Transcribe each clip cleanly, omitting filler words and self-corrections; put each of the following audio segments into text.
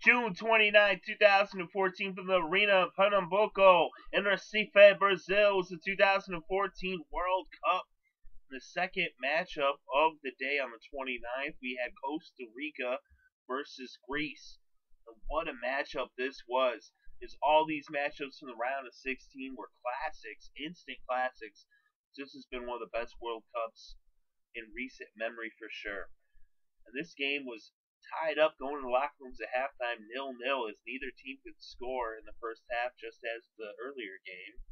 June 29, 2014, from the arena of Pernambuco in Recife, Brazil, was the 2014 World Cup. The second matchup of the day on the 29th, we had Costa Rica versus Greece. And what a matchup this was. Is all these matchups from the round of 16 were classics, instant classics. This has been one of the best World Cups in recent memory for sure. And this game was tied up going to the locker rooms at halftime 0-0 as neither team could score in the first half, just as the earlier game.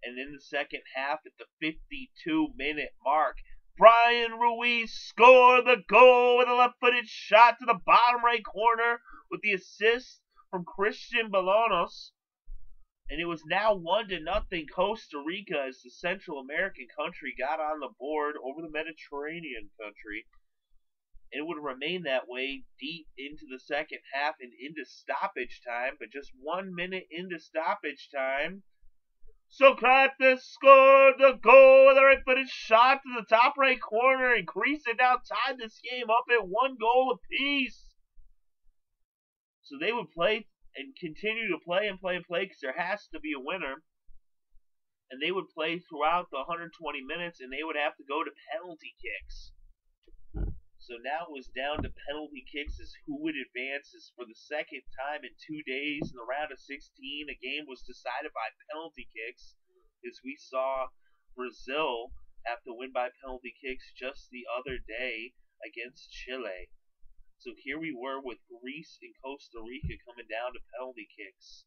And in the second half, at the 52-minute mark, Bryan Ruiz scored the goal with a left-footed shot to the bottom right corner with the assist from Christodoulopoulos. And it was now 1-0 Costa Rica as the Central American country got on the board over the Mediterranean country. And it would remain that way deep into the second half and into stoppage time. But just 1 minute into stoppage time, Sokratis scored the goal with a right-footed shot to the top right corner, and Greece had now tied this game up at 1 goal apiece. So they would play and continue to play and play and play because there has to be a winner. And they would play throughout the 120 minutes, and they would have to go to penalty kicks. So now it was down to penalty kicks as who would advance. As for the second time in 2 days in the round of 16, a game was decided by penalty kicks, as we saw Brazil have to win by penalty kicks just the other day against Chile. So here we were with Greece and Costa Rica coming down to penalty kicks.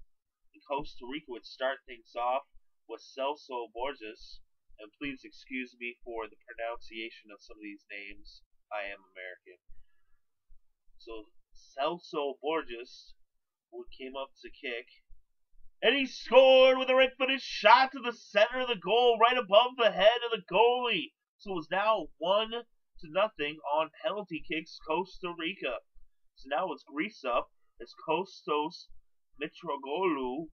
And Costa Rica would start things off with Celso Borges. And please excuse me for the pronunciation of some of these names. I am American. So Celso Borges came up to kick, and he scored with a right-footed shot to the center of the goal, right above the head of the goalie. So it was now 1-0 on penalty kicks, Costa Rica. So now it's Greece up as Kostas Mitroglou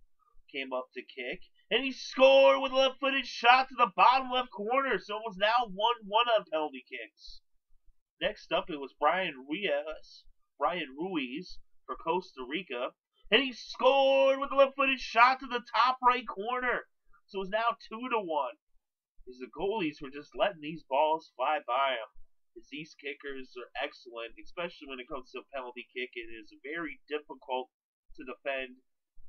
came up to kick, and he scored with a left-footed shot to the bottom left corner. So it was now 1-1 on penalty kicks. Next up, it was Bryan Ruiz for Costa Rica, and he scored with a left-footed shot to the top right corner. So it was now 2-1. As the goalies were just letting these balls fly by them. As these kickers are excellent, especially when it comes to a penalty kick. It is very difficult to defend.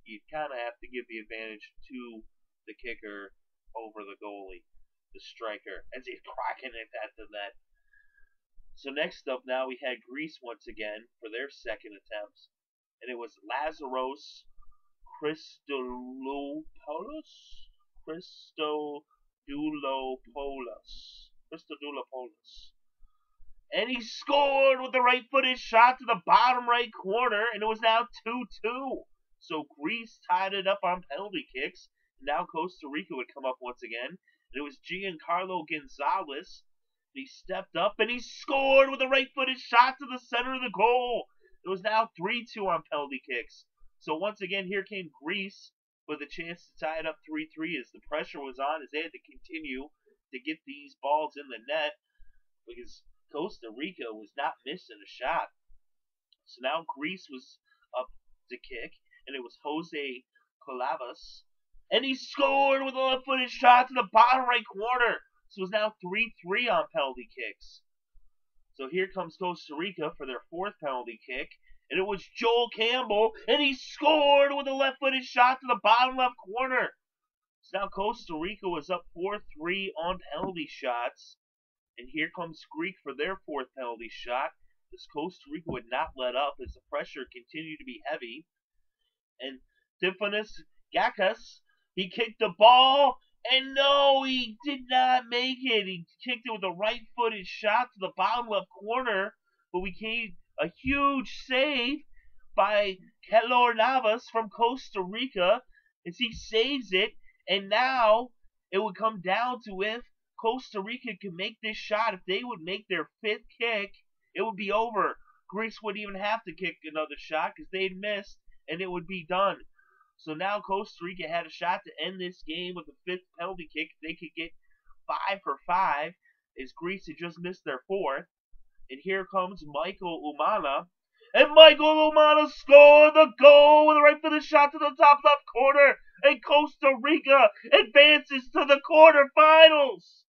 You kind of have to give the advantage to the kicker over the goalie, the striker, as he's cracking it at the net. So next up now we had Greece once again for their second attempt. And it was Lazaros Christodoulopoulos. And he scored with the right-footed shot to the bottom right corner, and it was now 2-2. So Greece tied it up on penalty kicks. And now Costa Rica would come up once again. And it was Giancarlo Gonzalez. He stepped up and he scored with a right-footed shot to the center of the goal. It was now 3-2 on penalty kicks. So once again, here came Greece with a chance to tie it up 3-3 as the pressure was on, as they had to continue to get these balls in the net because Costa Rica was not missing a shot. So now Greece was up to kick, and it was José Cholevas, and he scored with a left-footed shot to the bottom right corner. So it was now 3-3 on penalty kicks. So here comes Costa Rica for their fourth penalty kick. And it was Joel Campbell. And he scored with a left-footed shot to the bottom left corner. So now Costa Rica was up 4-3 on penalty shots. And here comes Greek for their fourth penalty shot. As Costa Rica would not let up as the pressure continued to be heavy. And Theofanis Gekas, he kicked the ball. And no, he did not make it. He kicked it with a right-footed shot to the bottom left corner. But we came a huge save by Keylor Navas from Costa Rica as he saves it. And now it would come down to if Costa Rica could make this shot. If they would make their fifth kick, it would be over. Greece wouldn't even have to kick another shot because they'd missed, and it would be done. So now Costa Rica had a shot to end this game with a fifth penalty kick. They could get 5 for 5 as Greece had just missed their fourth. And here comes Michael Umaña. And Michael Umaña scored the goal with a right footed shot to the top left corner. And Costa Rica advances to the quarterfinals.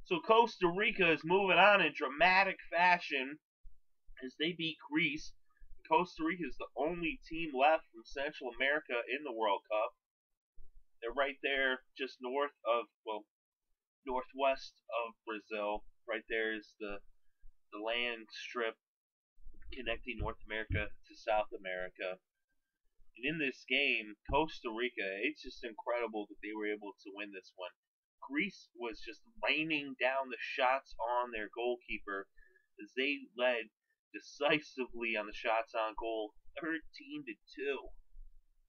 So Costa Rica is moving on in dramatic fashion as they beat Greece. Costa Rica is the only team left from Central America in the World Cup. They're right there just northwest of Brazil. Right there is the land strip connecting North America to South America. And in this game, Costa Rica, it's just incredible that they were able to win this one. Greece was just raining down the shots on their goalkeeper as they led decisively on the shots on goal, 13-2.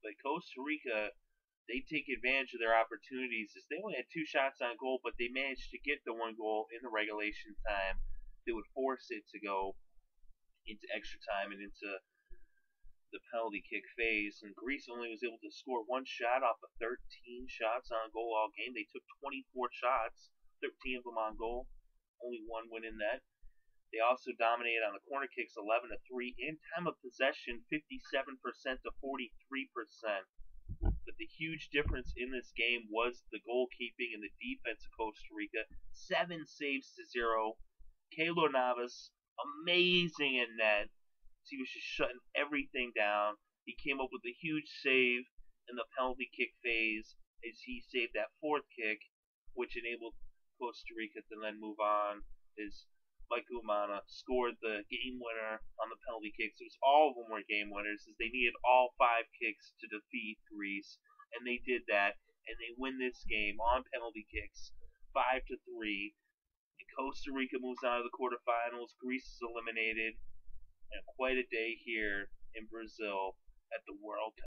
But Costa Rica, they take advantage of their opportunities as they only had 2 shots on goal, but they managed to get the 1 goal in the regulation time that would force it to go into extra time and into the penalty kick phase. And Greece only was able to score 1 shot off of 13 shots on goal all game. They took 24 shots, 13 of them on goal, only 1 went in net. They also dominated on the corner kicks 11-3. In time of possession, 57% to 43%. But the huge difference in this game was the goalkeeping and the defense of Costa Rica. 7 saves to 0. Keylor Navas, amazing in net. He was just shutting everything down. He came up with a huge save in the penalty kick phase as he saved that 4th kick, which enabled Costa Rica to then move on. As Mike Umaña scored the game winner on the penalty kicks. It was all of them were game winners as they needed all 5 kicks to defeat Greece, and they did that, and they win this game on penalty kicks, 5-3. And Costa Rica moves on to the quarterfinals. Greece is eliminated, and quite a day here in Brazil at the World Cup.